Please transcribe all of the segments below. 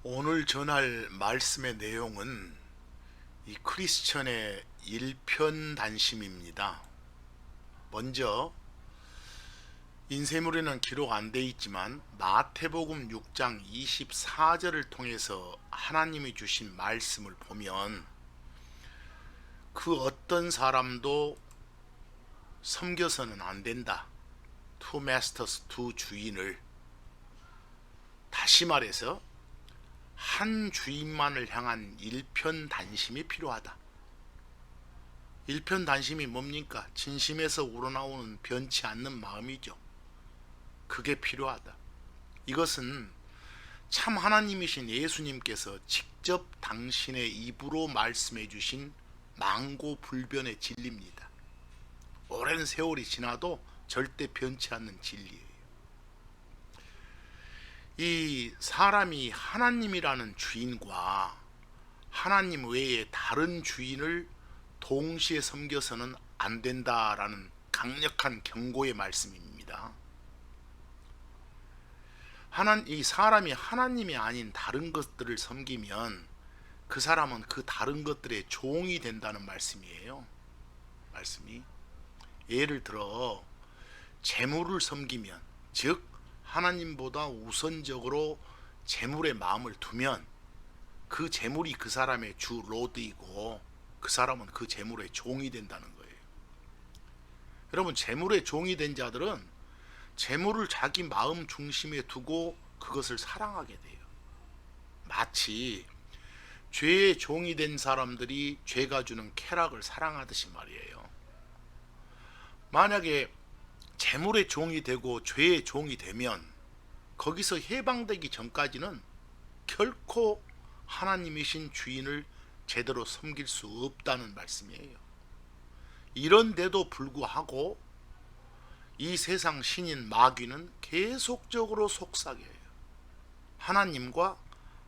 오늘 전할 말씀의 내용은 이 크리스천의 일편단심입니다. 먼저 인쇄물에는 기록 안 돼 있지만 마태복음 6장 24절을 통해서 하나님이 주신 말씀을 보면 그 어떤 사람도 섬겨서는 안 된다. Two masters, 두 주인을. 다시 말해서 한 주인만을 향한 일편단심이 필요하다. 일편단심이 뭡니까? 진심에서 우러나오는 변치 않는 마음이죠. 그게 필요하다. 이것은 참 하나님이신 예수님께서 직접 당신의 입으로 말씀해 주신 망고불변의 진리입니다. 오랜 세월이 지나도 절대 변치 않는 진리예요. 이 사람이 하나님이라는 주인과 하나님 외에 다른 주인을 동시에 섬겨서는 안 된다라는 강력한 경고의 말씀입니다. 이 사람이 하나님이 아닌 다른 것들을 섬기면 그 사람은 그 다른 것들의 종이 된다는 말씀이에요. 말씀이 예를 들어 재물을 섬기면, 즉 하나님보다 우선적으로 재물에 마음을 두면 그 재물이 그 사람의 주 로드이고 그 사람은 그 재물의 종이 된다는 거예요. 여러분, 재물의 종이 된 자들은 재물을 자기 마음 중심에 두고 그것을 사랑하게 돼요. 마치 죄의 종이 된 사람들이 죄가 주는 쾌락을 사랑하듯이 말이에요. 만약에 재물의 종이 되고 죄의 종이 되면 거기서 해방되기 전까지는 결코 하나님이신 주인을 제대로 섬길 수 없다는 말씀이에요. 이런데도 불구하고 이 세상 신인 마귀는 계속적으로 속삭여요. 하나님과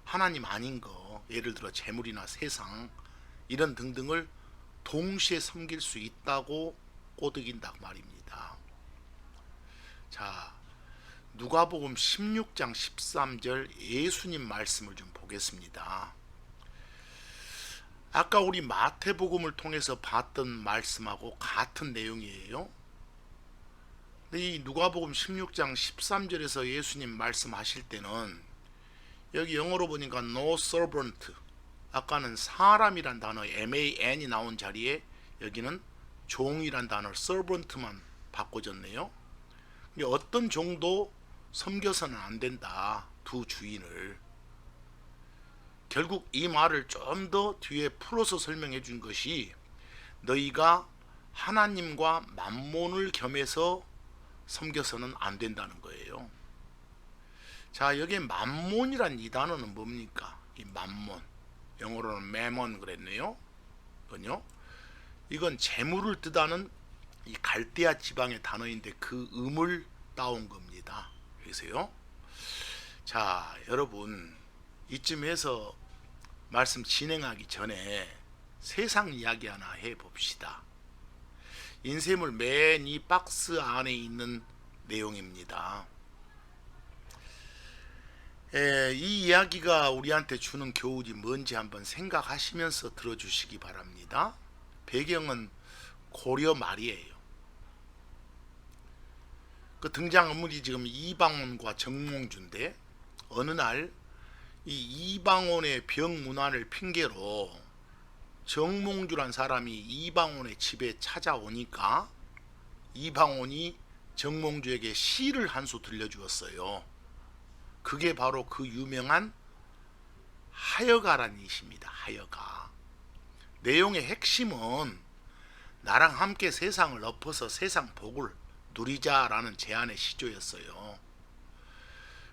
하나님 아닌 거, 예를 들어 재물이나 세상 이런 등등을 동시에 섬길 수 있다고 꼬드긴다 말입니다. 자, 누가복음 16장 13절 예수님 말씀을 좀 보겠습니다. 아까 우리 마태복음을 통해서 봤던 말씀하고 같은 내용이에요. 이 누가복음 16장 13절에서 예수님 말씀하실 때는 여기 영어로 보니까 no servant, 아까는 사람이란 단어 man이 나온 자리에 여기는 종이란 단어 servant만 바꿔졌네요. 어떤 종도 섬겨서는 안 된다, 두 주인을. 결국 이 말을 좀 더 뒤에 풀어서 설명해 준 것이 너희가 하나님과 만몬을 겸해서 섬겨서는 안 된다는 거예요. 자, 여기에 만몬이란 이 단어는 뭡니까? 이 만몬, 영어로는 매몬 그랬네요. 이건 재물을 뜻하는 이 갈대아 지방의 단어인데 그 음을 따온 겁니다. 보세요. 자, 여러분, 이쯤에서 말씀 진행하기 전에 세상 이야기 하나 해봅시다. 인쇄물 맨 이 박스 안에 있는 내용입니다. 이 이야기가 우리한테 주는 교훈이 뭔지 한번 생각하시면서 들어주시기 바랍니다. 배경은 고려 말이에요. 그 등장인물이 지금 이방원과 정몽주인데, 어느 날 이 이방원의 병문안을 핑계로 정몽주란 사람이 이방원의 집에 찾아오니까 이방원이 정몽주에게 시를 한 수 들려주었어요. 그게 바로 그 유명한 하여가란 이십니다. 하여가. 내용의 핵심은 나랑 함께 세상을 엎어서 세상 복을 누리자라는 제안의 시조였어요.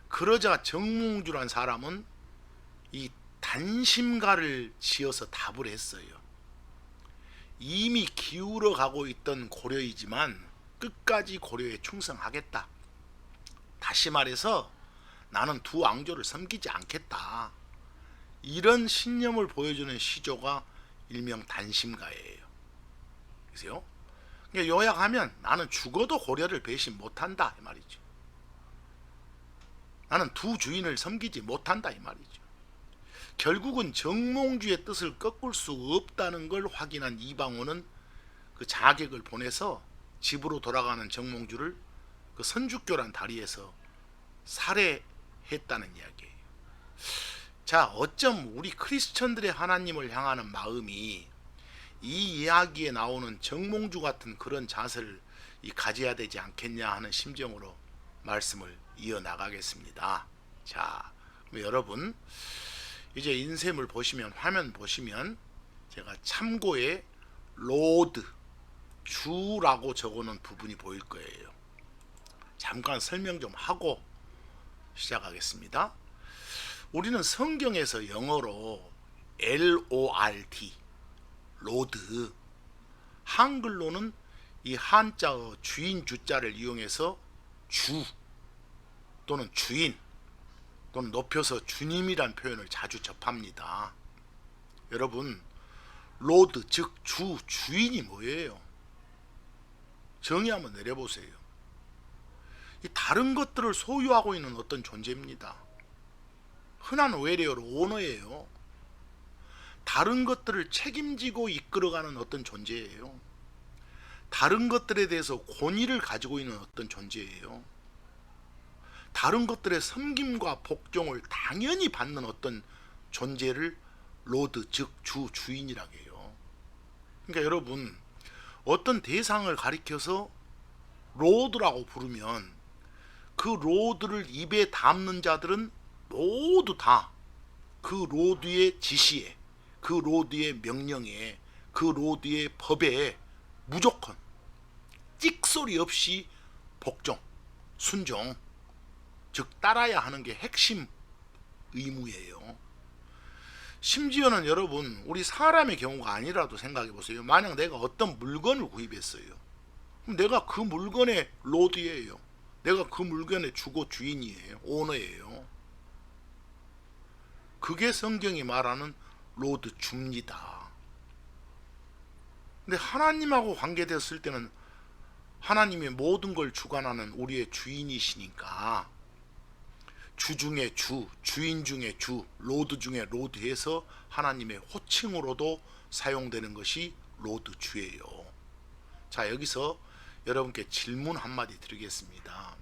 그러자 정몽주란 사람은 이 단심가를 지어서 답을 했어요. 이미 기울어 가고 있던 고려이지만 끝까지 고려에 충성하겠다. 다시 말해서 나는 두 왕조를 섬기지 않겠다. 이런 신념을 보여주는 시조가 일명 단심가예요. 그래서 요약하면 나는 죽어도 고려를 배신 못한다 이 말이죠. 나는 두 주인을 섬기지 못한다 이 말이죠. 결국은 정몽주의 뜻을 꺾을 수 없다는 걸 확인한 이방원은 그 자객을 보내서 집으로 돌아가는 정몽주를 그 선주교란 다리에서 살해했다는 이야기예요. 자, 어쩜 우리 크리스천들의 하나님을 향하는 마음이 이 이야기에 나오는 정몽주 같은 그런 자세를 가져야 되지 않겠냐 하는 심정으로 말씀을 이어나가겠습니다. 자, 여러분 이제 인셈을 보시면, 화면 보시면 제가 참고에 로드, 주라고 적어놓은 부분이 보일 거예요. 잠깐 설명 좀 하고 시작하겠습니다. 우리는 성경에서 영어로 LORD, 로드, 한글로는 이 한자어 주인 주자를 이용해서 주 또는 주인 또는 높여서 주님이란 표현을 자주 접합니다. 여러분, 로드 즉 주인이 뭐예요? 정의 한번 내려보세요. 이 다른 것들을 소유하고 있는 어떤 존재입니다. 흔한 외래어로 오너예요. 다른 것들을 책임지고 이끌어가는 어떤 존재예요. 다른 것들에 대해서 권위를 가지고 있는 어떤 존재예요. 다른 것들의 섬김과 복종을 당연히 받는 어떤 존재를 로드 즉 주인이라고 해요. 그러니까 여러분, 어떤 대상을 가리켜서 로드라고 부르면 그 로드를 입에 담는 자들은 모두 다 그 로드의 지시에, 그 로드의 명령에, 그 로드의 법에 무조건 찍소리 없이 복종, 순종, 즉 따라야 하는 게 핵심 의무예요. 심지어는 여러분, 우리 사람의 경우가 아니라도 생각해 보세요. 만약 내가 어떤 물건을 구입했어요. 그럼 내가 그 물건의 로드예요. 내가 그 물건의 주고 주인이에요. 오너예요. 그게 성경이 말하는 로드 주입니다. 근데 하나님하고 관계되었을 때는 하나님이 모든 걸 주관하는 우리의 주인이시니까 주 중에 주, 주인 중에 주, 로드 중에 로드 해서 하나님의 호칭으로도 사용되는 것이 로드 주예요. 자, 여기서 여러분께 질문 한마디 드리겠습니다.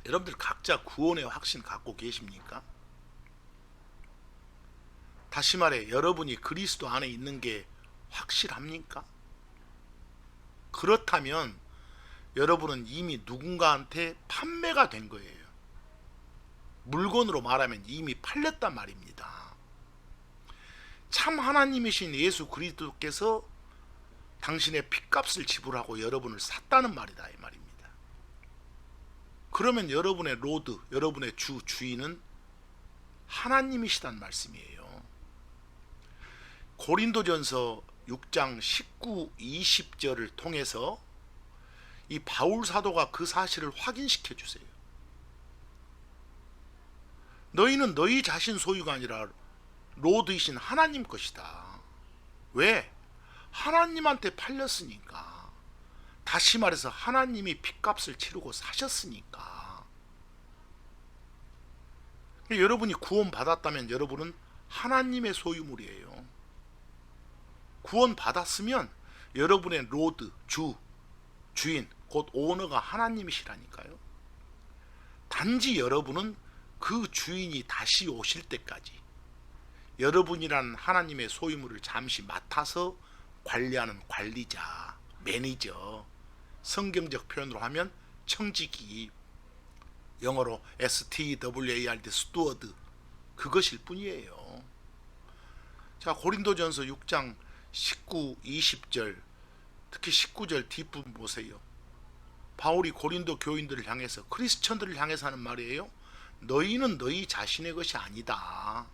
여러분들 각자 구원의 확신 갖고 계십니까? 다시 말해, 여러분이 그리스도 안에 있는 게 확실합니까? 그렇다면 여러분은 이미 누군가한테 판매가 된 거예요. 물건으로 말하면 이미 팔렸단 말입니다. 참 하나님이신 예수 그리스도께서 당신의 핏값을 지불하고 여러분을 샀다는 말이다, 이 말입니다. 그러면 여러분의 로드, 여러분의 주인은 하나님이시단 말씀이에요. 고린도전서 6장 19, 20절을 통해서 이 바울 사도가 그 사실을 확인시켜 주세요. 너희는 너희 자신 소유가 아니라 로드이신 하나님 것이다. 왜? 하나님한테 팔렸으니까. 다시 말해서 하나님이 핏값을 치르고 사셨으니까. 여러분이 구원 받았다면 여러분은 하나님의 소유물이에요. 구원 받았으면 여러분의 로드, 주인, 곧 오너가 하나님이시라니까요. 단지 여러분은 그 주인이 다시 오실 때까지 여러분이란 하나님의 소유물을 잠시 맡아서 관리하는 관리자, 매니저, 성경적 표현으로 하면 청지기, 영어로 STWARD, 스튜어드, 그것일 뿐이에요. 자, 고린도전서 6장 19, 20절, 특히 19절 뒷부분 보세요. 바울이 고린도 교인들을 향해서, 크리스천들을 향해서 하는 말이에요. 너희는 너희 자신의 것이 아니다.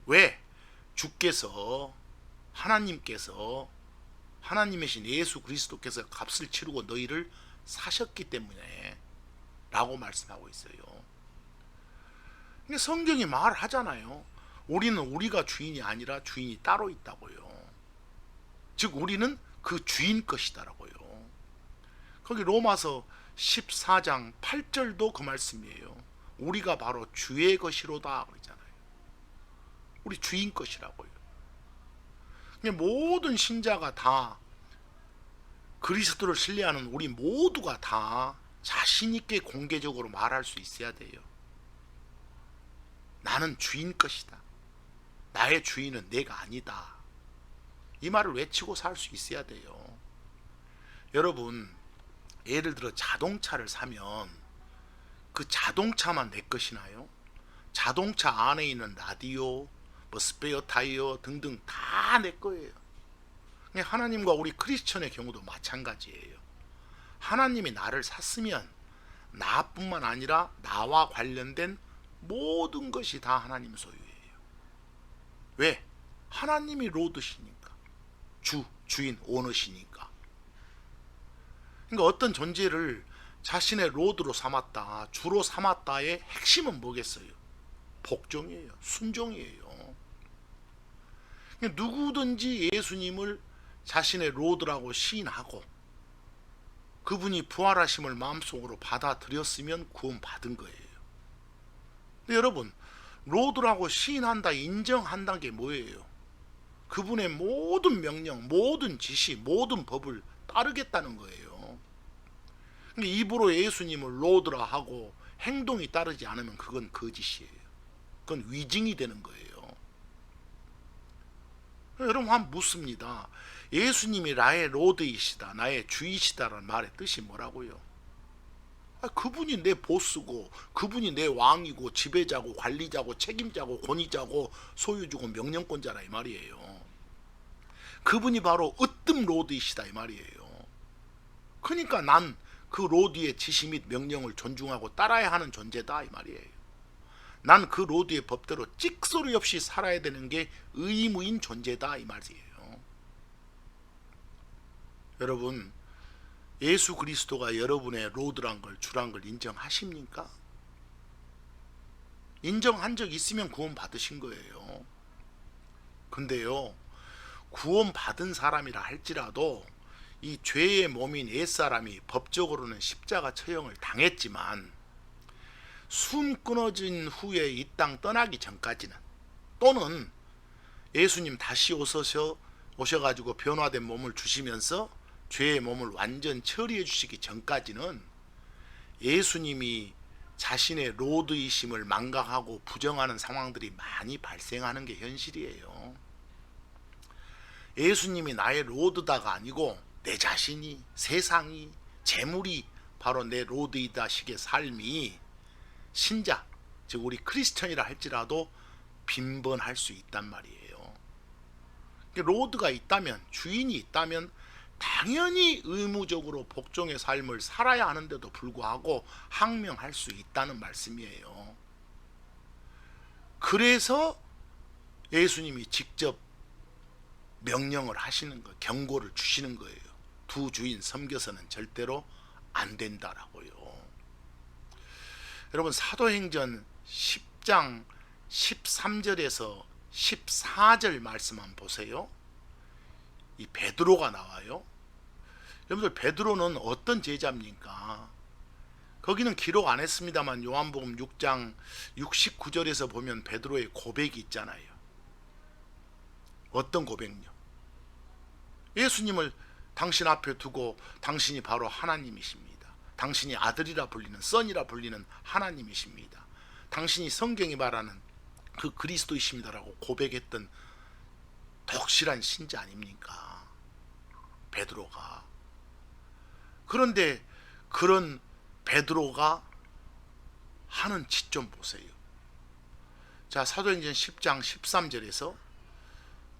왜? 주께서, 하나님께서, 하나님이신 예수 그리스도께서 값을 치르고 너희를 사셨기 때문에 라고 말씀하고 있어요. 성경이 말하잖아요. 우리는 우리가 주인이 아니라 주인이 따로 있다고요. 즉 우리는 그 주인 것이다라고요. 거기 로마서 14장 8절도 그 말씀이에요. 우리가 바로 주의 것이로다 그러잖아요. 우리 주인 것이라고요. 모든 신자가 다 그리스도를 신뢰하는 우리 모두가 다 자신 있게 공개적으로 말할 수 있어야 돼요. 나는 주인 것이다. 나의 주인은 내가 아니다. 이 말을 외치고 살 수 있어야 돼요. 여러분, 예를 들어 자동차를 사면 그 자동차만 내 것이나요? 자동차 안에 있는 라디오, 스페어 타이어 등등 다 내 거예요. 하나님과 우리 크리스천의 경우도 마찬가지예요. 하나님이 나를 샀으면 나뿐만 아니라 나와 관련된 모든 것이 다 하나님 소유예요. 왜? 하나님이 로드시니까. 주인, 오너시니까. 그러니까 어떤 존재를 자신의 로드로 삼았다, 주로 삼았다의 핵심은 뭐겠어요? 복종이에요. 순종이에요. 누구든지 예수님을 자신의 로드라고 시인하고 그분이 부활하심을 마음속으로 받아들였으면 구원 받은 거예요. 근데 여러분, 로드라고 시인한다, 인정한다는 게 뭐예요? 그분의 모든 명령, 모든 지시, 모든 법을 따르겠다는 거예요. 입으로 예수님을 로드라 하고 행동이 따르지 않으면 그건 거짓이에요. 그건 위증이 되는 거예요. 여러분, 한번 묻습니다. 예수님이 나의 로드이시다, 나의 주이시다라는 말의 뜻이 뭐라고요? 그분이 내 보스고, 그분이 내 왕이고, 지배자고, 관리자고, 책임자고, 권위자고, 소유주고, 명령권자라 이 말이에요. 그분이 바로 으뜸 로드이시다 이 말이에요. 그러니까 난 그 로드의 지시 및 명령을 존중하고 따라야 하는 존재다 이 말이에요. 난 그 로드의 법대로 찍소리 없이 살아야 되는 게 의무인 존재다 이 말이에요. 여러분, 예수 그리스도가 여러분의 로드란 걸, 주란 걸 인정하십니까? 인정한 적 있으면 구원 받으신 거예요. 근데요, 구원 받은 사람이라 할지라도 이 죄의 몸인 옛사람이 법적으로는 십자가 처형을 당했지만 숨 끊어진 후에 이 땅 떠나기 전까지는, 또는 예수님 다시 오셔가지고 변화된 몸을 주시면서 죄의 몸을 완전 처리해 주시기 전까지는 예수님이 자신의 로드이심을 망각하고 부정하는 상황들이 많이 발생하는 게 현실이에요. 예수님이 나의 로드다가 아니고 내 자신이, 세상이, 재물이 바로 내 로드이다 식의 삶이 신자, 즉 우리 크리스천이라 할지라도 빈번할 수 있단 말이에요. 로드가 있다면, 주인이 있다면 당연히 의무적으로 복종의 삶을 살아야 하는데도 불구하고 항명할 수 있다는 말씀이에요. 그래서 예수님이 직접 명령을 하시는 거예요. 경고를 주시는 거예요. 두 주인 섬겨서는 절대로 안 된다라고요. 여러분, 사도행전 10장 13절에서 14절 말씀 한번 보세요. 이 베드로가 나와요. 여러분들, 베드로는 어떤 제자입니까? 거기는 기록 안 했습니다만 요한복음 6장 69절에서 보면 베드로의 고백이 있잖아요. 어떤 고백요? 예수님을 당신 앞에 두고 당신이 바로 하나님이십니다. 당신이 아들이라 불리는, 선이라 불리는 하나님이십니다. 당신이 성경이 말하는 그 그리스도이십니다라고 고백했던 독실한 신자 아닙니까? 베드로가. 그런데 그런 베드로가 하는 짓 좀 보세요. 자, 사도행전 10장 13절에서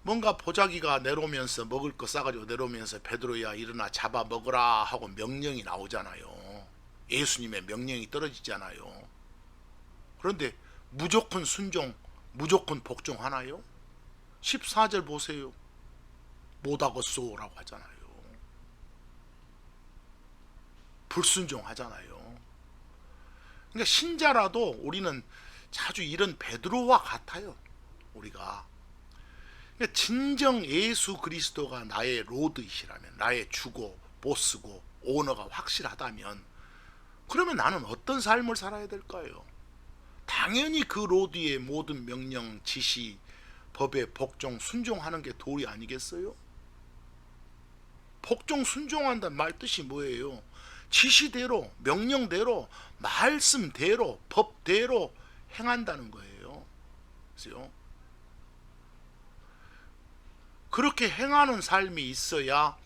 뭔가 보자기가 내려오면서, 먹을 거 싸가지고 내려오면서 베드로야 일어나 잡아 먹으라 하고 명령이 나오잖아요. 예수님의 명령이 떨어지잖아요. 그런데 무조건 순종, 무조건 복종하나요? 14절 보세요. 못하겠소라고 하잖아요. 불순종하잖아요. 그러니까 신자라도 우리는 자주 이런 베드로와 같아요. 우리가 그러니까 진정 예수 그리스도가 나의 로드이시라면, 나의 주고 보스고 오너가 확실하다면, 그러면 나는 어떤 삶을 살아야 될까요? 당연히 그 로드의 모든 명령, 지시, 법에 복종 순종하는 게 도리 아니겠어요? 복종 순종한다는 말 뜻이 뭐예요? 지시대로, 명령대로, 말씀대로, 법대로 행한다는 거예요. 그래서 그렇게 행하는 삶이 있어야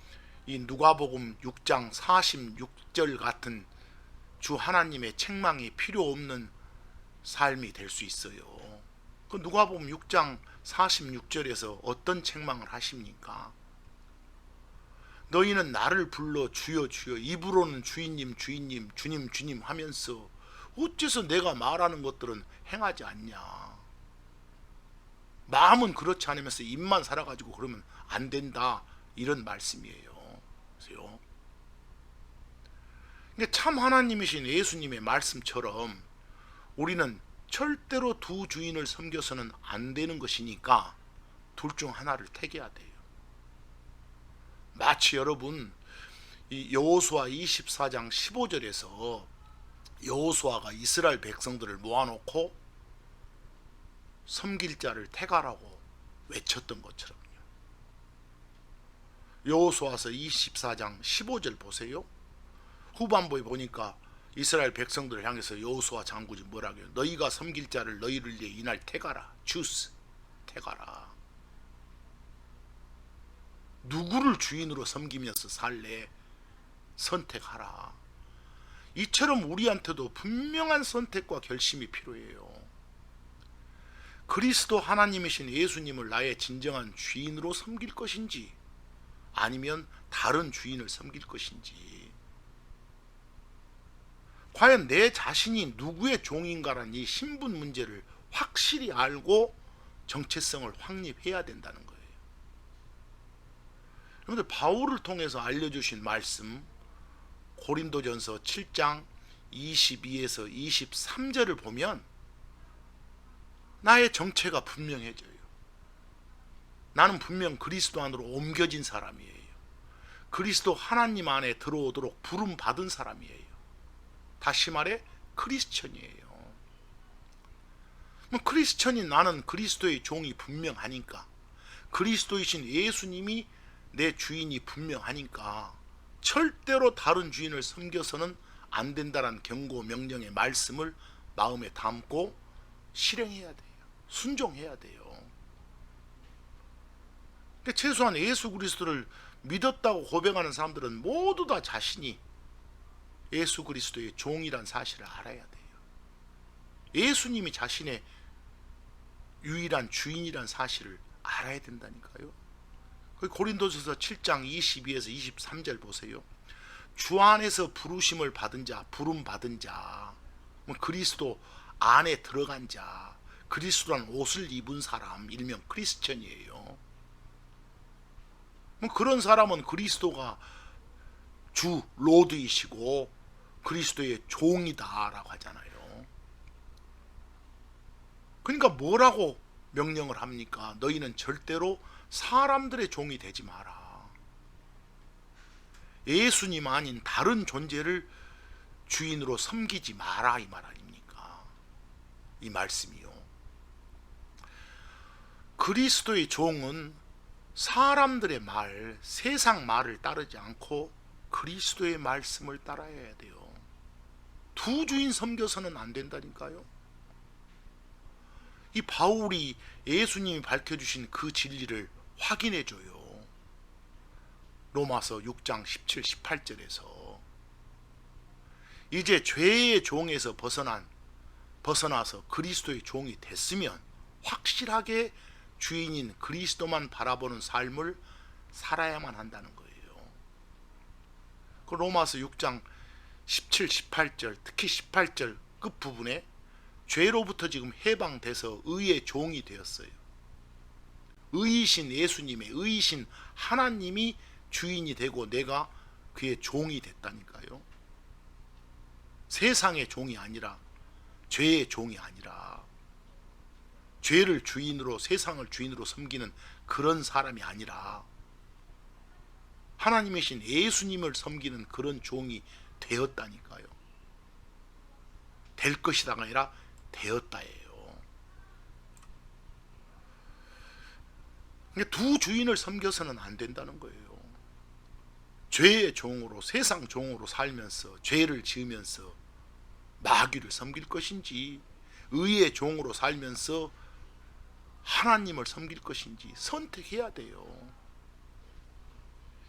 이 누가복음 6장 46절 같은 주 하나님의 책망이 필요 없는 삶이 될 수 있어요. 그 누가복음 6장 46절에서 어떤 책망을 하십니까? 너희는 나를 불러 주여 주여 입으로는 주인님 주인님 주님 주님 하면서 어째서 내가 말하는 것들은 행하지 않냐. 마음은 그렇지 않으면서 입만 살아가지고 그러면 안 된다, 이런 말씀이에요. 그래서 참 하나님이신 예수님의 말씀처럼 우리는 절대로 두 주인을 섬겨서는 안 되는 것이니까 둘 중 하나를 택해야 돼요. 마치 여러분 이 여호수아 24장 15절에서 여호수아가 이스라엘 백성들을 모아놓고 섬길 자를 택하라고 외쳤던 것처럼요. 여호수아서 24장 15절 보세요. 후반부에 보니까 이스라엘 백성들을 향해서 여호수아 장군이 뭐라고 해요? 너희가 섬길 자를 너희를 위해 이날 택하라. 주스, 택하라. 누구를 주인으로 섬기면서 살래? 선택하라. 이처럼 우리한테도 분명한 선택과 결심이 필요해요. 그리스도 하나님이신 예수님을 나의 진정한 주인으로 섬길 것인지 아니면 다른 주인을 섬길 것인지, 과연 내 자신이 누구의 종인가라는 이 신분 문제를 확실히 알고 정체성을 확립해야 된다는 거예요. 여러분들, 바울을 통해서 알려주신 말씀 고린도전서 7장 22에서 23절을 보면 나의 정체가 분명해져요. 나는 분명 그리스도 안으로 옮겨진 사람이에요. 그리스도 하나님 안에 들어오도록 부름 받은 사람이에요. 다시 말해 크리스천이에요. 크리스천인 나는 그리스도의 종이 분명하니까, 그리스도이신 예수님이 내 주인이 분명하니까 절대로 다른 주인을 섬겨서는 안 된다는 경고 명령의 말씀을 마음에 담고 실행해야 돼요. 순종해야 돼요. 그러니까 최소한 예수 그리스도를 믿었다고 고백하는 사람들은 모두 다 자신이 예수 그리스도의 종이란 사실을 알아야 돼요. 예수님이 자신의 유일한 주인이란 사실을 알아야 된다니까요. 고린도전서 7장 22에서 23절 보세요. 주 안에서 부르심을 받은 자, 부름 받은 자, 그리스도 안에 들어간 자, 그리스도란 옷을 입은 사람, 일명 크리스천이에요. 그런 사람은 그리스도가 주 로드이시고 그리스도의 종이다라고 하잖아요. 그러니까 뭐라고 명령을 합니까? 너희는 절대로 사람들의 종이 되지 마라. 예수님 아닌 다른 존재를 주인으로 섬기지 마라, 이 말 아닙니까? 이 말씀이요. 그리스도의 종은 사람들의 말, 세상 말을 따르지 않고 그리스도의 말씀을 따라야 돼요. 두 주인 섬겨서는 안 된다니까요. 이 바울이 예수님이 밝혀주신 그 진리를 확인해줘요. 로마서 6장 17, 18절에서 이제 죄의 종에서 벗어나서 그리스도의 종이 됐으면 확실하게 주인인 그리스도만 바라보는 삶을 살아야만 한다는 거예요. 그 로마서 6장 17, 18절, 특히 18절 끝부분에 죄로부터 지금 해방돼서 의의 종이 되었어요. 의이신 예수님의, 의이신 하나님이 주인이 되고 내가 그의 종이 됐다니까요. 세상의 종이 아니라, 죄의 종이 아니라, 죄를 주인으로, 세상을 주인으로 섬기는 그런 사람이 아니라 하나님이신 예수님을 섬기는 그런 종이 되었다니까요. 될 것이다가 아니라 되었다예요. 두 주인을 섬겨서는 안 된다는 거예요. 죄의 종으로, 세상 종으로 살면서 죄를 지으면서 마귀를 섬길 것인지, 의의 종으로 살면서 하나님을 섬길 것인지 선택해야 돼요.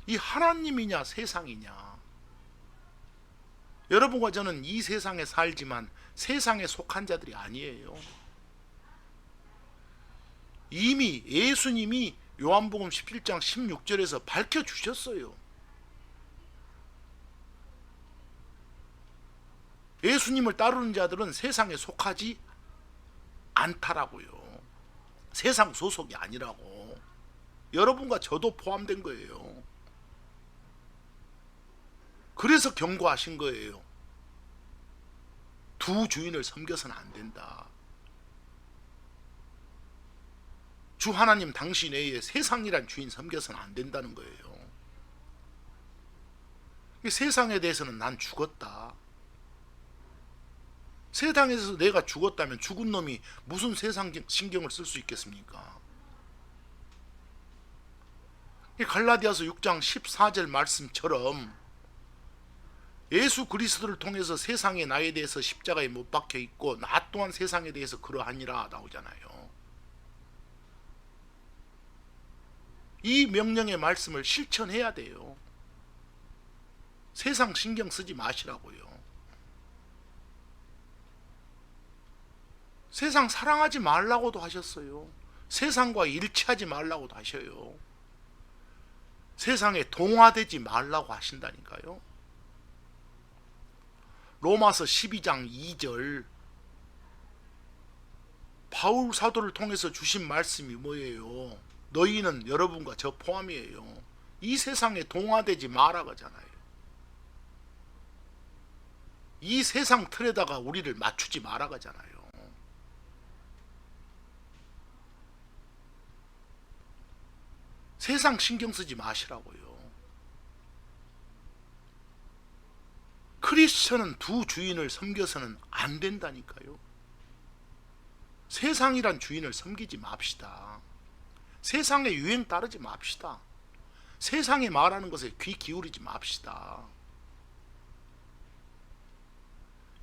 이 하나님이냐 세상이냐. 여러분과 저는 이 세상에 살지만 세상에 속한 자들이 아니에요. 이미 예수님이 요한복음 17장 16절에서 밝혀주셨어요. 예수님을 따르는 자들은 세상에 속하지 않다라고요. 세상 소속이 아니라고. 여러분과 저도 포함된 거예요. 그래서 경고하신 거예요. 두 주인을 섬겨서는 안 된다. 주 하나님 당신 외에 세상이란 주인 섬겨서는 안 된다는 거예요. 세상에 대해서는 난 죽었다. 세상에서 내가 죽었다면 죽은 놈이 무슨 세상 신경을 쓸 수 있겠습니까? 갈라디아서 6장 14절 말씀처럼 예수 그리스도를 통해서 세상에 나에 대해서 십자가에 못 박혀 있고 나 또한 세상에 대해서 그러하니라 나오잖아요. 이 명령의 말씀을 실천해야 돼요. 세상 신경 쓰지 마시라고요. 세상 사랑하지 말라고도 하셨어요. 세상과 일치하지 말라고도 하셔요. 세상에 동화되지 말라고 하신다니까요. 로마서 12장 2절 바울 사도를 통해서 주신 말씀이 뭐예요? 너희는, 여러분과 저 포함이에요, 이 세상에 동화되지 마라 그러잖아요. 이 세상 틀에다가 우리를 맞추지 마라 그러잖아요. 세상 신경 쓰지 마시라고요. 크리스천은 두 주인을 섬겨서는 안 된다니까요. 세상이란 주인을 섬기지 맙시다. 세상의 유행 따르지 맙시다. 세상이 말하는 것에 귀 기울이지 맙시다.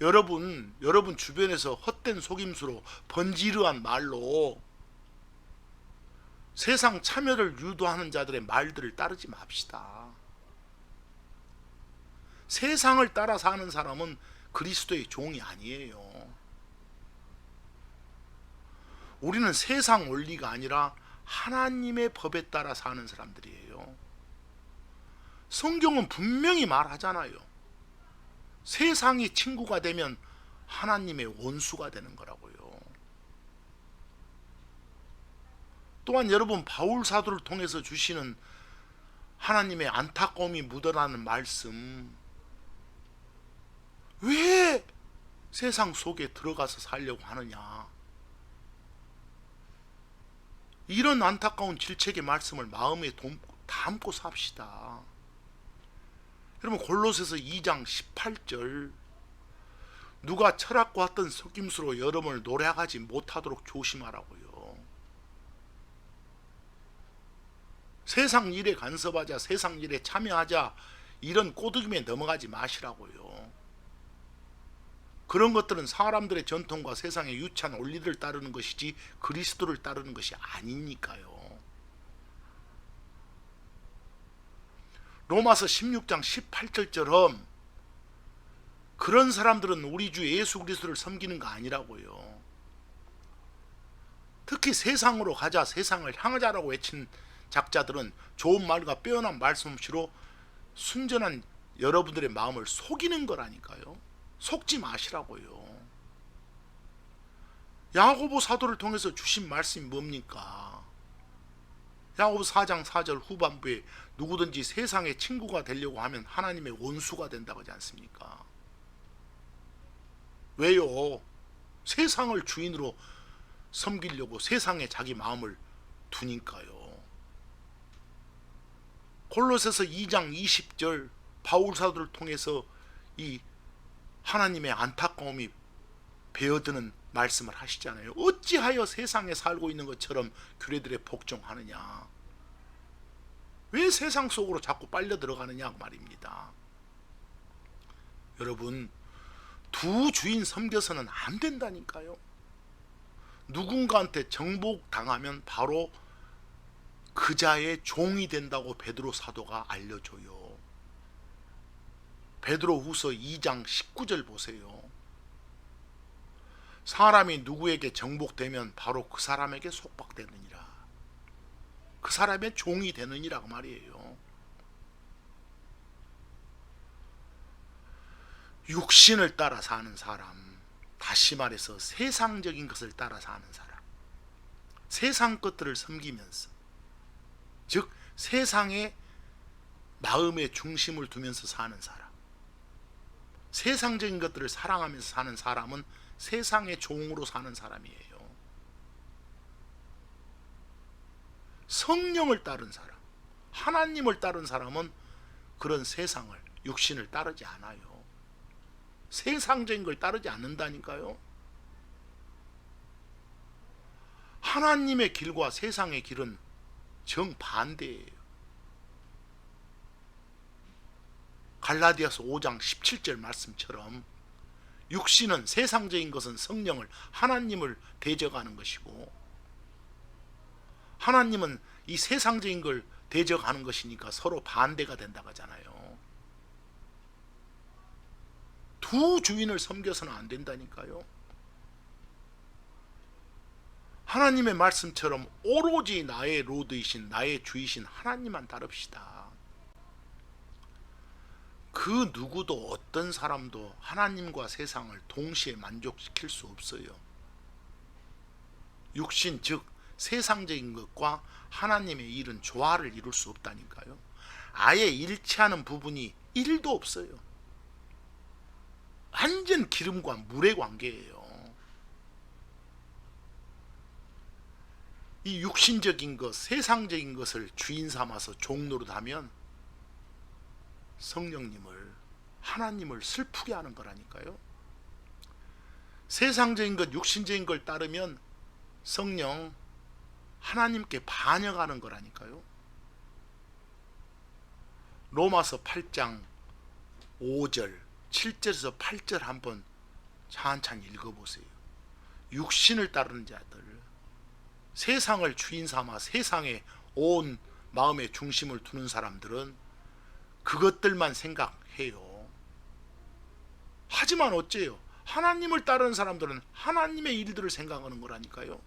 여러분 주변에서 헛된 속임수로 번지르한 말로 세상 참여를 유도하는 자들의 말들을 따르지 맙시다. 세상을 따라 사는 사람은 그리스도의 종이 아니에요. 우리는 세상 원리가 아니라 하나님의 법에 따라 사는 사람들이에요. 성경은 분명히 말하잖아요. 세상이 친구가 되면 하나님의 원수가 되는 거라고요. 또한 여러분, 바울 사도를 통해서 주시는 하나님의 안타까움이 묻어나는 말씀, 왜 세상 속에 들어가서 살려고 하느냐, 이런 안타까운 질책의 말씀을 마음에 담고 삽시다. 여러분, 골로새서 2장 18절 누가 철학과 같은 속임수로 여러분을 노략하지 못하도록 조심하라고요. 세상 일에 간섭하자, 세상 일에 참여하자, 이런 꼬드김에 넘어가지 마시라고요. 그런 것들은 사람들의 전통과 세상의 유치한 원리를 따르는 것이지 그리스도를 따르는 것이 아니니까요. 로마서 16장 18절처럼 그런 사람들은 우리 주 예수 그리스도를 섬기는 거 아니라고요. 특히 세상으로 가자, 세상을 향하자라고 외친 작자들은 좋은 말과 빼어난 말씀없이로 순전한 여러분들의 마음을 속이는 거라니까요. 속지 마시라고요. 야고보 사도를 통해서 주신 말씀이 뭡니까? 야고보 4장 4절 후반부에 누구든지 세상의 친구가 되려고 하면 하나님의 원수가 된다고 하지 않습니까? 왜요? 세상을 주인으로 섬기려고 세상에 자기 마음을 두니까요. 골로새서 2장 20절 바울 사도를 통해서 이 하나님의 안타까움이 배어드는 말씀을 하시잖아요. 어찌하여 세상에 살고 있는 것처럼 규례들에 복종하느냐. 왜 세상 속으로 자꾸 빨려 들어가느냐 말입니다. 여러분, 두 주인 섬겨서는 안 된다니까요. 누군가한테 정복당하면 바로 그자의 종이 된다고 베드로 사도가 알려줘요. 베드로후서 2장 19절 보세요. 사람이 누구에게 정복되면 바로 그 사람에게 속박되느니라. 그 사람의 종이 되느니라고 말이에요. 육신을 따라 사는 사람, 다시 말해서 세상적인 것을 따라 사는 사람, 세상 것들을 섬기면서, 즉 세상의 마음의 중심을 두면서 사는 사람, 세상적인 것들을 사랑하면서 사는 사람은 세상의 종으로 사는 사람이에요. 성령을 따른 사람, 하나님을 따른 사람은 그런 세상을, 육신을 따르지 않아요. 세상적인 걸 따르지 않는다니까요. 하나님의 길과 세상의 길은 정반대예요. 갈라디아서 5장 17절 말씀처럼 육신은, 세상적인 것은 성령을, 하나님을 대적하는 것이고, 하나님은 이 세상적인 걸 대적하는 것이니까 서로 반대가 된다고 하잖아요. 두 주인을 섬겨서는 안 된다니까요. 하나님의 말씀처럼 오로지 나의 로드이신, 나의 주이신 하나님만 따릅시다. 그 누구도, 어떤 사람도 하나님과 세상을 동시에 만족시킬 수 없어요. 육신, 즉 세상적인 것과 하나님의 일은 조화를 이룰 수 없다니까요. 아예 일치하는 부분이 1도 없어요. 완전 기름과 물의 관계예요. 이 육신적인 것, 세상적인 것을 주인 삼아서 종노릇하면 성령님을, 하나님을 슬프게 하는 거라니까요. 세상적인 것, 육신적인 걸 따르면 성령, 하나님께 반역하는 거라니까요. 로마서 8장 5절, 7절에서 8절 한번 찬찬히 읽어보세요. 육신을 따르는 자들, 세상을 주인 삼아 세상에 온 마음의 중심을 두는 사람들은 그것들만 생각해요. 하지만 어째요? 하나님을 따르는 사람들은 하나님의 일들을 생각하는 거라니까요.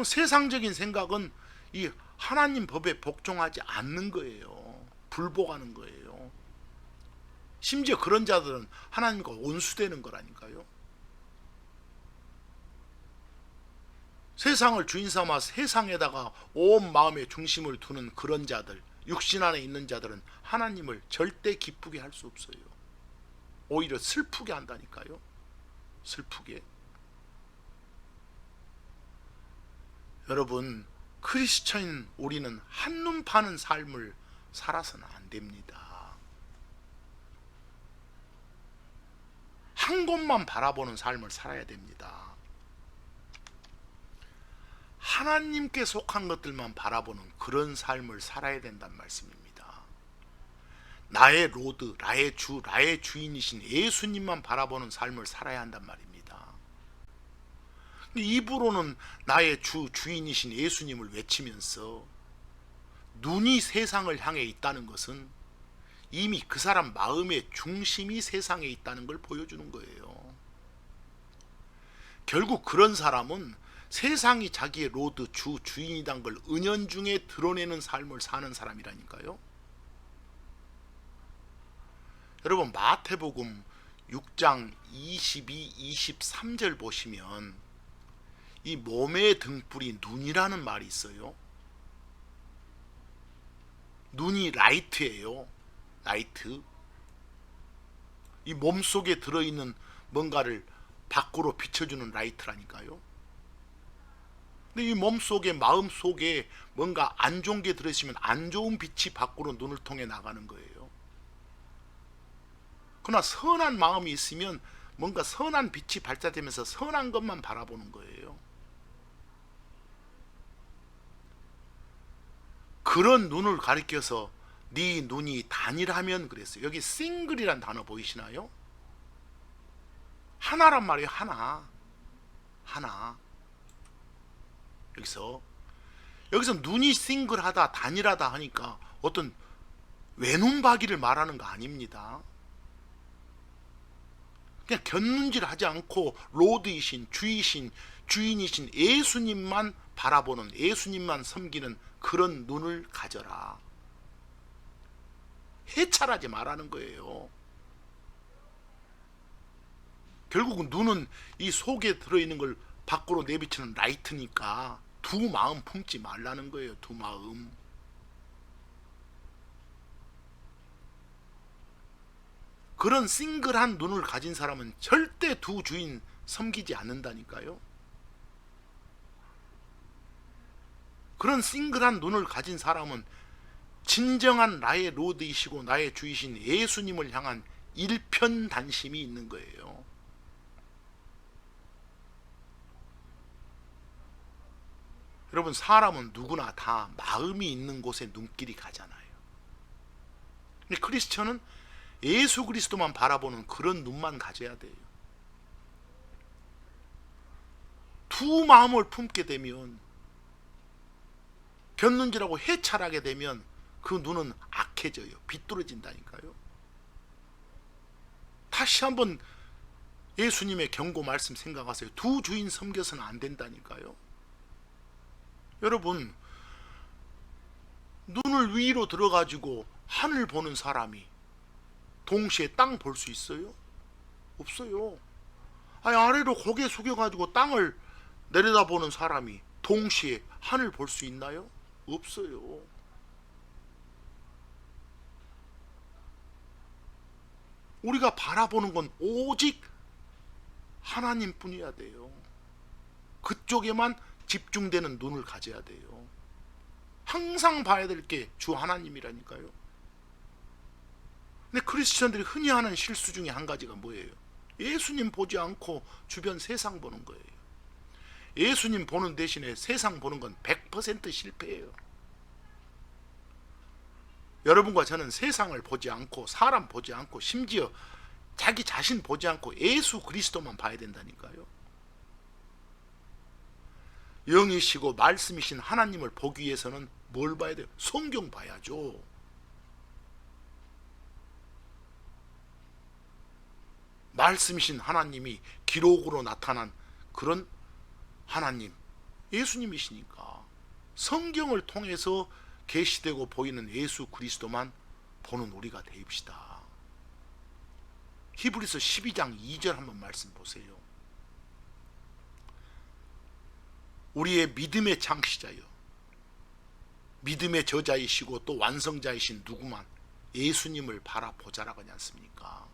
세상적인 생각은 이 하나님 법에 복종하지 않는 거예요. 불복하는 거예요. 심지어 그런 자들은 하나님과 원수되는 거라니까요. 세상을 주인 삼아 세상에다가 온 마음의 중심을 두는 그런 자들, 육신 안에 있는 자들은 하나님을 절대 기쁘게 할 수 없어요. 오히려 슬프게 한다니까요. 슬프게. 여러분, 크리스천인 우리는 한눈 파는 삶을 살아서는 안 됩니다. 한 곳만 바라보는 삶을 살아야 됩니다. 하나님께 속한 것들만 바라보는 그런 삶을 살아야 된다는 말씀입니다. 나의 로드, 나의 주, 나의 주인이신 예수님만 바라보는 삶을 살아야 한단 말입니다. 입으로는 나의 주, 주인이신 예수님을 외치면서 눈이 세상을 향해 있다는 것은 이미 그 사람 마음의 중심이 세상에 있다는 걸 보여주는 거예요. 결국 그런 사람은 세상이 자기의 로드, 주, 주인이란 걸 은연중에 드러내는 삶을 사는 사람이라니까요. 여러분, 마태복음 6장 22, 23절 보시면 이 몸의 등불이 눈이라는 말이 있어요. 눈이 라이트예요. 라이트. 이 몸속에 들어있는 뭔가를 밖으로 비춰주는 라이트라니까요. 근데 이 몸속에, 마음속에 뭔가 안 좋은 게 들어있으면 안 좋은 빛이 밖으로 눈을 통해 나가는 거예요. 그러나 선한 마음이 있으면 뭔가 선한 빛이 발사되면서 선한 것만 바라보는 거예요. 그런 눈을 가리켜서 네 눈이 단일하면 그랬어요. 여기 싱글이란 단어 보이시나요? 하나란 말이에요. 하나. 여기서 눈이 싱글하다, 단일하다 하니까 어떤 외눈박이를 말하는 거 아닙니다. 그냥 곁눈질하지 않고 로드이신, 주인이신 예수님만 바라보는, 예수님만 섬기는 그런 눈을 가져라. 해찰하지 말라는 거예요. 결국은 눈은 이 속에 들어있는 걸 밖으로 내비치는 라이트니까 두 마음 품지 말라는 거예요. 두 마음. 그런 싱글한 눈을 가진 사람은 절대 두 주인 섬기지 않는다니까요. 그런 싱글한 눈을 가진 사람은 진정한 나의 로드이시고 나의 주이신 예수님을 향한 일편단심이 있는 거예요. 여러분, 사람은 누구나 다 마음이 있는 곳에 눈길이 가잖아요. 근데 크리스천은 예수 그리스도만 바라보는 그런 눈만 가져야 돼요. 두 마음을 품게 되면, 곁눈질하고 해찰하게 되면 그 눈은 악해져요. 비뚤어진다니까요. 다시 한번 예수님의 경고 말씀 생각하세요. 두 주인 섬겨서는 안 된다니까요. 여러분, 눈을 위로 들어가지고 하늘 보는 사람이 동시에 땅 볼 수 있어요? 없어요. 아니, 아래로 고개 숙여가지고 땅을 내려다보는 사람이 동시에 하늘 볼 수 있나요? 없어요. 우리가 바라보는 건 오직 하나님 뿐이야 돼요. 그쪽에만 집중되는 눈을 가져야 돼요. 항상 봐야 될 게 주 하나님이라니까요. 근데 크리스천들이 흔히 하는 실수 중에 한 가지가 뭐예요? 예수님 보지 않고 주변 세상 보는 거예요. 예수님 보는 대신에 세상 보는 건 100% 실패예요. 여러분과 저는 세상을 보지 않고, 사람 보지 않고, 심지어 자기 자신 보지 않고 예수 그리스도만 봐야 된다니까요. 영이시고 말씀이신 하나님을 보기 위해서는 뭘 봐야 돼요? 성경 봐야죠. 말씀이신 하나님이 기록으로 나타난 그런 하나님, 예수님이시니까 성경을 통해서 계시되고 보이는 예수 그리스도만 보는 우리가 되입시다. 히브리서 12장 2절 한번 말씀 보세요. 우리의 믿음의 창시자여, 믿음의 저자이시고 또 완성자이신 누구만 예수님을 바라보자라고 하지 않습니까?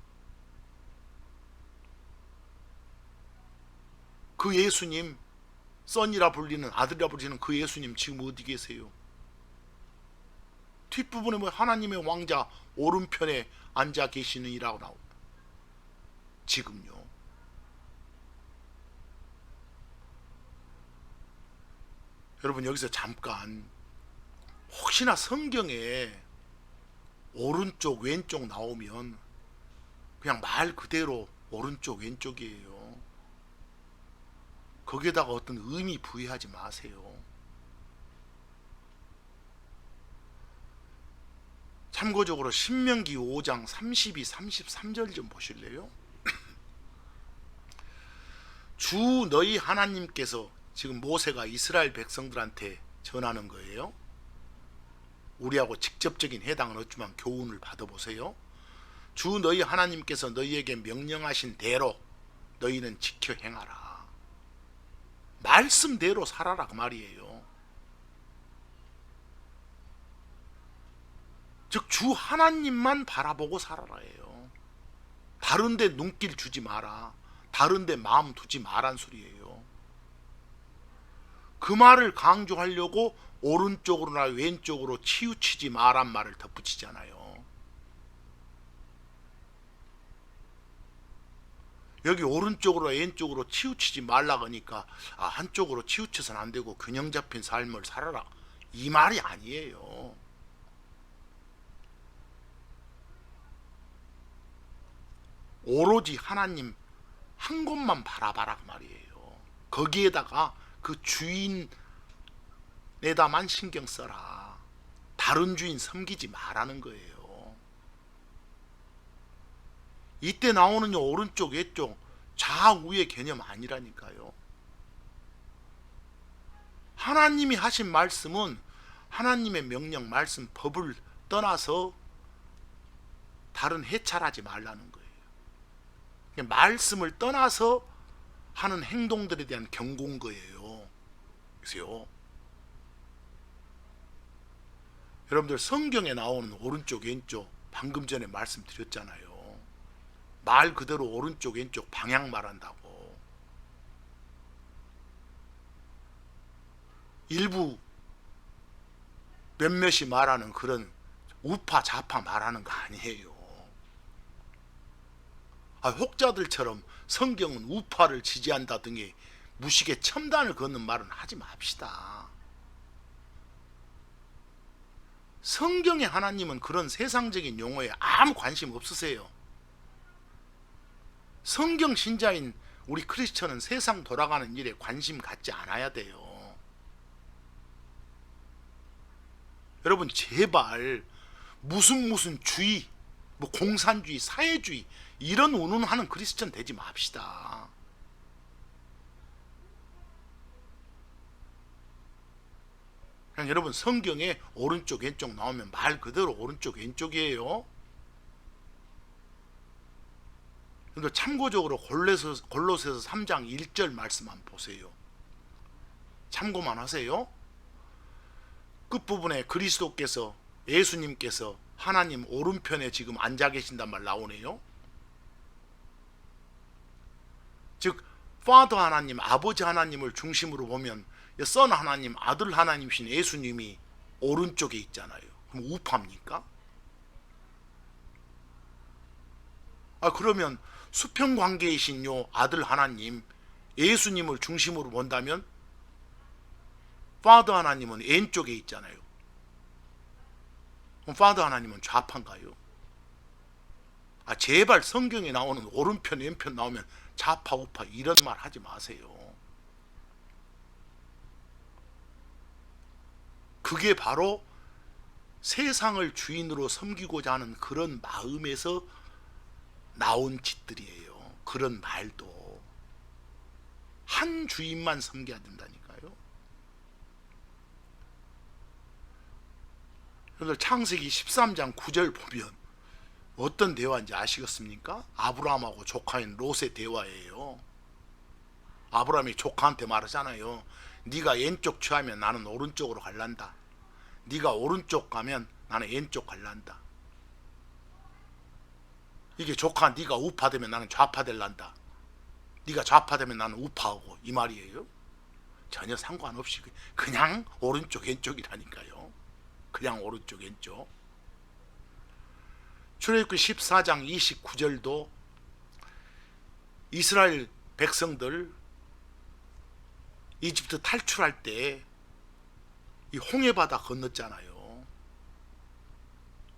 그 예수님, 썬이라 불리는, 아들이라 불리는 그 예수님 지금 어디 계세요? 뒷부분에 뭐 하나님의 왕자 오른편에 앉아 계시느니라고 나옵니다. 지금요. 여러분, 여기서 잠깐, 혹시나 성경에 오른쪽 왼쪽 나오면 그냥 말 그대로 오른쪽 왼쪽이에요. 거기에다가 어떤 의미 부여하지 마세요. 참고적으로 신명기 5장 32, 33절 좀 보실래요? 주 너희 하나님께서, 지금 모세가 이스라엘 백성들한테 전하는 거예요. 우리하고 직접적인 해당은 없지만 교훈을 받아보세요. 주 너희 하나님께서 너희에게 명령하신 대로 너희는 지켜 행하라. 말씀대로 살아라 그 말이에요. 즉 주 하나님만 바라보고 살아라예요. 다른 데 눈길 주지 마라, 다른 데 마음 두지 마란 소리예요. 그 말을 강조하려고 오른쪽으로나 왼쪽으로 치우치지 마란 말을 덧붙이잖아요. 여기 오른쪽으로 왼쪽으로 치우치지 말라 그러니까 한쪽으로 치우쳐서는 안 되고 균형 잡힌 삶을 살아라, 이 말이 아니에요. 오로지 하나님 한 곳만 바라봐라 그 말이에요. 거기에다가 그 주인에다만 신경 써라. 다른 주인 섬기지 말라는 거예요. 이때 나오는 오른쪽 왼쪽 좌우의 개념 아니라니까요. 하나님이 하신 말씀은 하나님의 명령 말씀 법을 떠나서 다른 해찰하지 말라는 거예요. 말씀을 떠나서 하는 행동들에 대한 경고인 거예요. 그래서요, 여러분들 성경에 나오는 오른쪽 왼쪽 방금 전에 말씀드렸잖아요. 말 그대로 오른쪽 왼쪽 방향 말한다고. 일부 몇몇이 말하는 그런 우파 좌파 말하는 거 아니에요. 혹자들처럼 성경은 우파를 지지한다 등의 무식에 첨단을 걷는 말은 하지 맙시다. 성경의 하나님은 그런 세상적인 용어에 아무 관심 없으세요. 성경 신자인 우리 크리스천은 세상 돌아가는 일에 관심 갖지 않아야 돼요. 여러분 제발 무슨 주의, 공산주의, 사회주의 이런 운운하는 크리스천 되지 맙시다. 그냥 여러분 성경에 오른쪽 왼쪽 나오면 말 그대로 오른쪽 왼쪽이에요. 그런데 참고적으로 골로새서 3장 1절 말씀 한번 보세요. 참고만 하세요. 끝부분에 그리스도께서 예수님께서 하나님 오른편에 지금 앉아 계신단 말 나오네요. 즉 파더 하나님, 아버지 하나님을 중심으로 보면 선 하나님, 아들 하나님이신 예수님이 오른쪽에 있잖아요. 그럼 우파입니까? 그러면 수평관계이신 요 아들 하나님, 예수님을 중심으로 본다면 파더 하나님은 왼쪽에 있잖아요. 그럼 파더 하나님은 좌파인가요? 제발 성경에 나오는 오른편 왼편 나오면 좌파 우파 이런 말 하지 마세요. 그게 바로 세상을 주인으로 섬기고자 하는 그런 마음에서 나온 짓들이에요. 그런 말도 한 주인만 섬겨야 된다니까요. 여러분들 창세기 13장 9절 보면 어떤 대화인지 아시겠습니까? 아브라함하고 조카인 롯의 대화예요. 아브라함이 조카한테 말하잖아요. 네가 왼쪽 취하면 나는 오른쪽으로 갈란다. 네가 오른쪽 가면 나는 왼쪽 갈란다. 이게 조카 네가 우파 되면 나는 좌파 될란다. 네가 좌파 되면 나는 우파하고 이 말이에요. 전혀 상관없이 그냥 오른쪽 왼쪽이라니까요. 그냥 오른쪽 왼쪽. 출애굽기 14장 29절도 이스라엘 백성들 이집트 탈출할 때 이 홍해바다 건넜잖아요.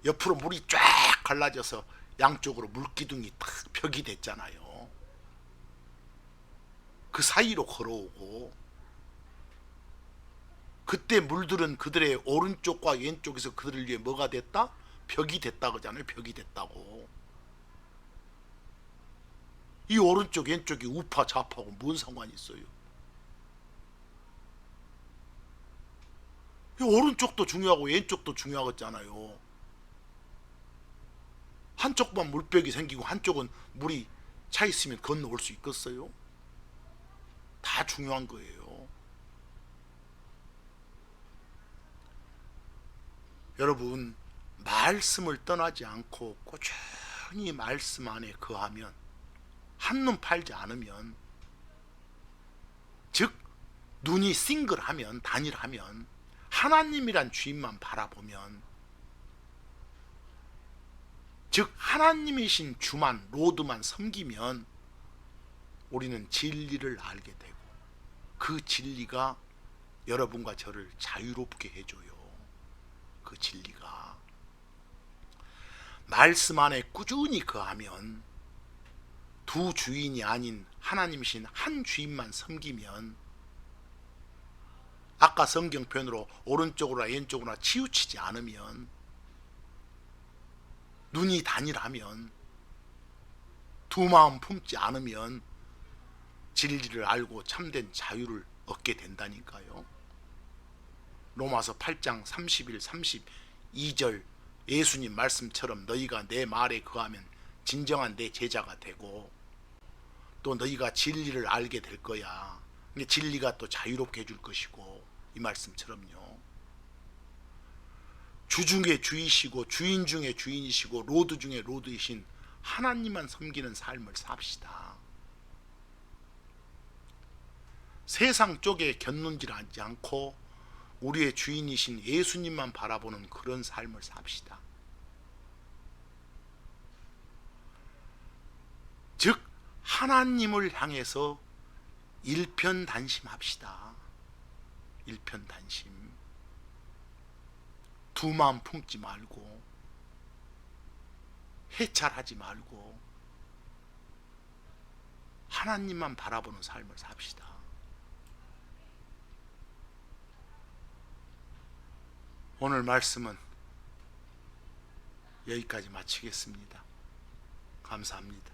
옆으로 물이 쫙 갈라져서 양쪽으로 물기둥이 딱 벽이 됐잖아요. 그 사이로 걸어오고 그때 물들은 그들의 오른쪽과 왼쪽에서 그들을 위해 뭐가 됐다? 벽이 됐다 그러잖아요. 벽이 됐다고. 이 오른쪽 왼쪽이 우파 좌파하고 뭔 상관이 있어요? 이 오른쪽도 중요하고 왼쪽도 중요하겠잖아요. 한쪽만 물벽이 생기고 한쪽은 물이 차 있으면 건너올 수 있겠어요? 다 중요한 거예요. 여러분 말씀을 떠나지 않고 꾸준히 말씀 안에 거하면 한눈 팔지 않으면 즉 눈이 싱글하면 단일하면 하나님이란 주인만 바라보면 즉 하나님이신 주만 로드만 섬기면 우리는 진리를 알게 되고 그 진리가 여러분과 저를 자유롭게 해줘요. 그 진리가. 말씀 안에 꾸준히 거하면, 두 주인이 아닌 하나님이신 한 주인만 섬기면, 아까 성경편으로 오른쪽으로나 왼쪽으로나 치우치지 않으면, 눈이 단일하면, 두 마음 품지 않으면 진리를 알고 참된 자유를 얻게 된다니까요. 로마서 8장 31, 32절 예수님 말씀처럼 너희가 내 말에 거하면 진정한 내 제자가 되고, 또 너희가 진리를 알게 될 거야. 진리가 또 자유롭게 해줄 것이고, 이 말씀처럼요. 주 중에 주이시고 주인 중에 주인이시고 로드 중에 로드이신 하나님만 섬기는 삶을 삽시다. 세상 쪽에 곁눈질하지 않고 우리의 주인이신 예수님만 바라보는 그런 삶을 삽시다. 즉 하나님을 향해서 일편단심합시다. 일편단심. 두 마음 품지 말고, 해찰하지 말고, 하나님만 바라보는 삶을 삽시다. 오늘 말씀은 여기까지 마치겠습니다. 감사합니다.